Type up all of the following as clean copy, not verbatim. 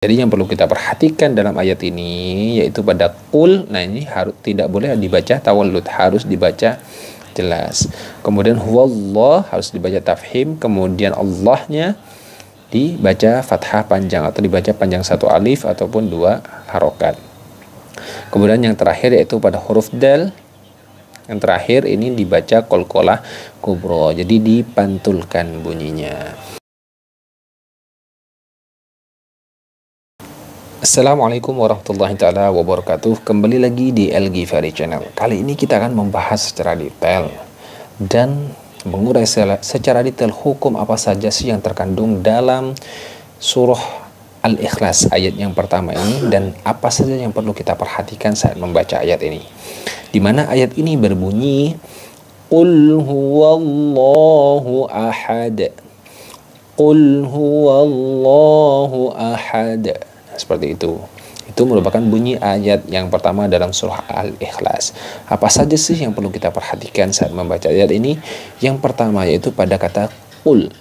Jadi yang perlu kita perhatikan dalam ayat ini yaitu pada qul, nah ini harus tidak boleh dibaca tawallud, harus dibaca jelas. Kemudian huwallah harus dibaca tafhim, kemudian Allahnya dibaca fathah panjang atau dibaca panjang satu alif ataupun dua harokat. Kemudian yang terakhir yaitu pada huruf dal, yang terakhir ini dibaca qalqalah kubra, jadi dipantulkan bunyinya. Assalamualaikum warahmatullahi taala wabarakatuh. Kembali lagi di El Ghifari Channel. Kali ini kita akan membahas secara detail dan mengurai secara detail hukum apa saja sih yang terkandung dalam surah Al-Ikhlas ayat yang pertama ini, dan apa saja yang perlu kita perhatikan saat membaca ayat ini. Di mana ayat ini berbunyi Qul huwallahu ahad. Qul huwallahu ahad. Seperti itu. Itu merupakan bunyi ayat yang pertama dalam surah Al-Ikhlas. Apa saja sih yang perlu kita perhatikan saat membaca ayat ini? Yang pertama yaitu pada kata qul.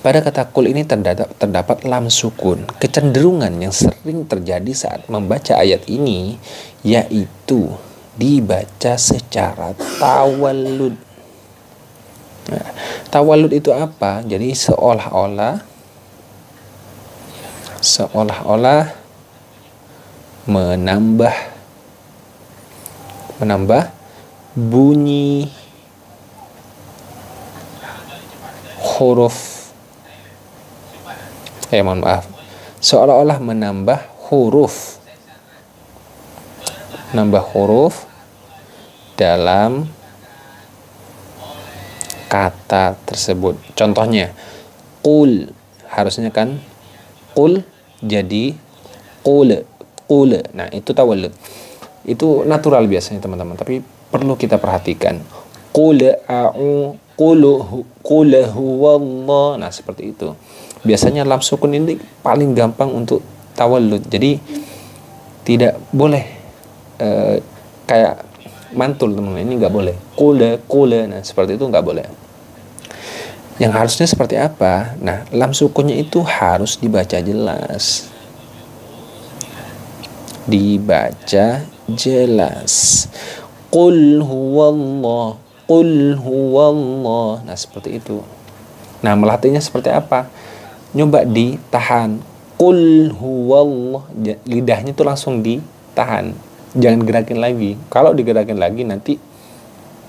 Pada kata qul ini terdapat lam sukun. Kecenderungan yang sering terjadi saat membaca ayat ini yaitu dibaca secara tawallud. Nah, tawallud itu apa? Jadi seolah-olah menambah bunyi huruf, seolah-olah menambah huruf dalam kata tersebut. Contohnya qul, harusnya kan qul jadi qul. Nah, itu tawallud. Itu natural biasanya, teman-teman, tapi perlu kita perhatikan. Qul huwallah. Nah, seperti itu. Biasanya lam sukun ini paling gampang untuk tawallud. Jadi tidak boleh kayak mantul, teman-teman. Ini nggak boleh. Qul. Nah, seperti itu nggak boleh. Yang harusnya seperti apa? Nah, lam sukunnya itu harus dibaca jelas. Qul huwallah. Nah, seperti itu. Nah, melatihnya seperti apa? Nyoba ditahan. Qul huwallah. Lidahnya itu langsung ditahan. Jangan gerakin lagi. Kalau digerakin lagi nanti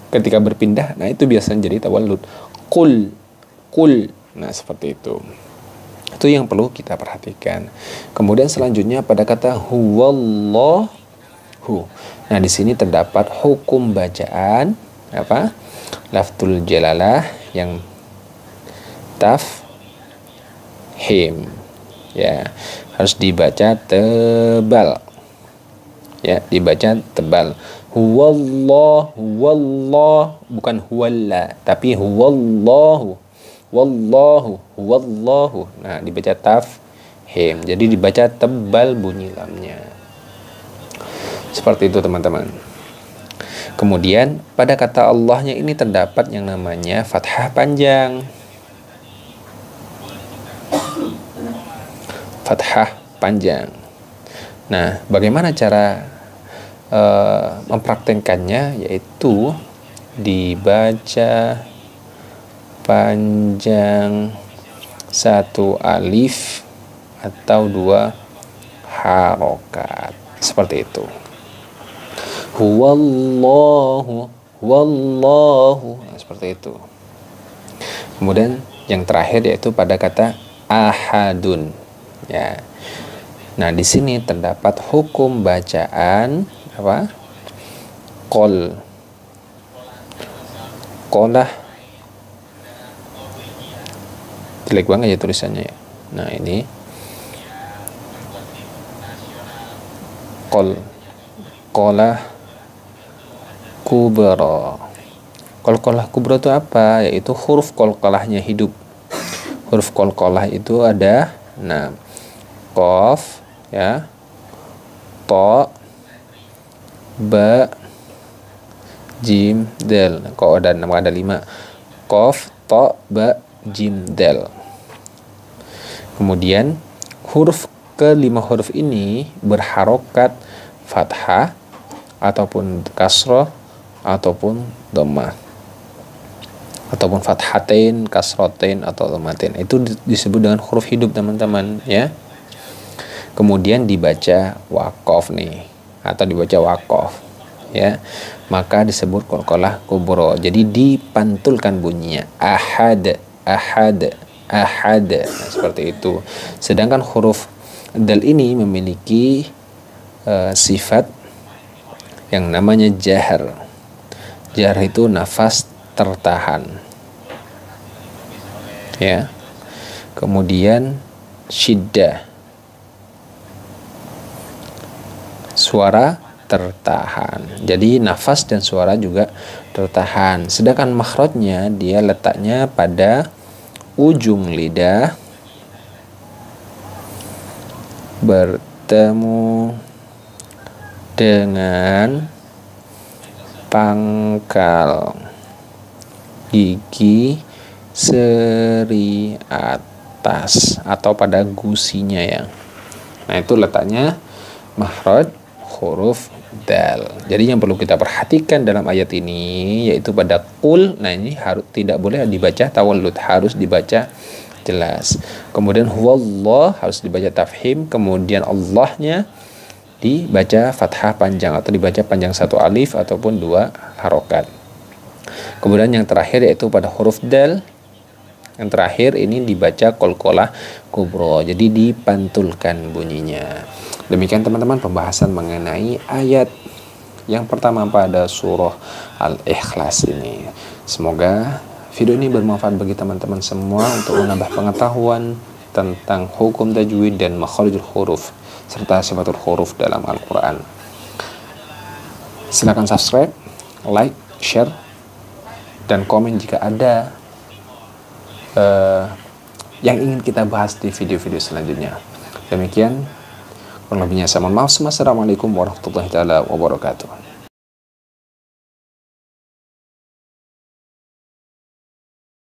ketika berpindah, nah itu biasanya jadi tawallud. Qul. Nah, seperti itu. Itu yang perlu kita perhatikan. Kemudian selanjutnya pada kata huwallahu. Nah, di sini terdapat hukum bacaan apa? Lafzul jalalah yang tafhim. Ya, harus dibaca tebal. Ya, dibaca tebal. Huwallah, bukan huwalla, tapi huwallahu. Wallahu. Nah, dibaca tafhim. Jadi dibaca tebal bunyi lamnya. Seperti itu, teman-teman. Kemudian pada kata Allahnya ini terdapat yang namanya fathah panjang. Fathah panjang. Nah, bagaimana cara mempraktekkannya? Yaitu dibaca panjang satu alif atau dua harokat, seperti itu. Wallahu. Nah, seperti itu. Kemudian yang terakhir yaitu pada kata ahadun. Ya. Nah, di sini terdapat hukum bacaan apa? Qolah. Jelek banget ya tulisannya ya. Nah, ini qalqalah kubra. Qalqalah kubra itu apa? Yaitu huruf qalqalahnya hidup. Huruf qalqalah itu ada 6. Qaf, ya, ta, ba, jim, dal. Kok ada 5. Qaf, ta, ba, jim, dal. Kemudian kelima huruf ini berharokat fathah ataupun kasroh ataupun dhammah, ataupun fathatain, kasrotain atau dhammatain. Itu disebut dengan huruf hidup teman-teman ya. Kemudian dibaca waqaf nih atau dibaca waqaf ya, maka disebut qalqalah kubra. Jadi dipantulkan bunyinya ahad ahad ahad, nah, seperti itu. Sedangkan huruf dal ini memiliki sifat yang namanya jahar. Jahar itu nafas tertahan ya. Kemudian syiddah, suara tertahan. Jadi nafas dan suara juga tertahan. Sedangkan makhrajnya dia letaknya pada ujung lidah bertemu dengan pangkal gigi seri atas atau pada gusinya ya. Nah, itu letaknya makhraj huruf dal. Jadi yang perlu kita perhatikan dalam ayat ini yaitu pada qul. Nah, ini harus tidak boleh dibaca tawallud, harus dibaca jelas. Kemudian huwallah harus dibaca tafhim, kemudian Allahnya dibaca fathah panjang atau dibaca panjang satu alif ataupun dua harokat. Kemudian yang terakhir yaitu pada huruf dal. Yang terakhir ini dibaca qalqalah kubra. Jadi dipantulkan bunyinya. Demikian teman-teman pembahasan mengenai ayat yang pertama pada surah Al-Ikhlas ini. Semoga video ini bermanfaat bagi teman-teman semua untuk menambah pengetahuan tentang hukum tajwid dan makharijul huruf serta sifatul huruf dalam Al-Quran. Silakan subscribe, like, share, dan komen jika ada yang ingin kita bahas di video-video selanjutnya. Demikian kurang lebihnya saya mohon maaf. Assalamualaikum warahmatullahi wabarakatuh.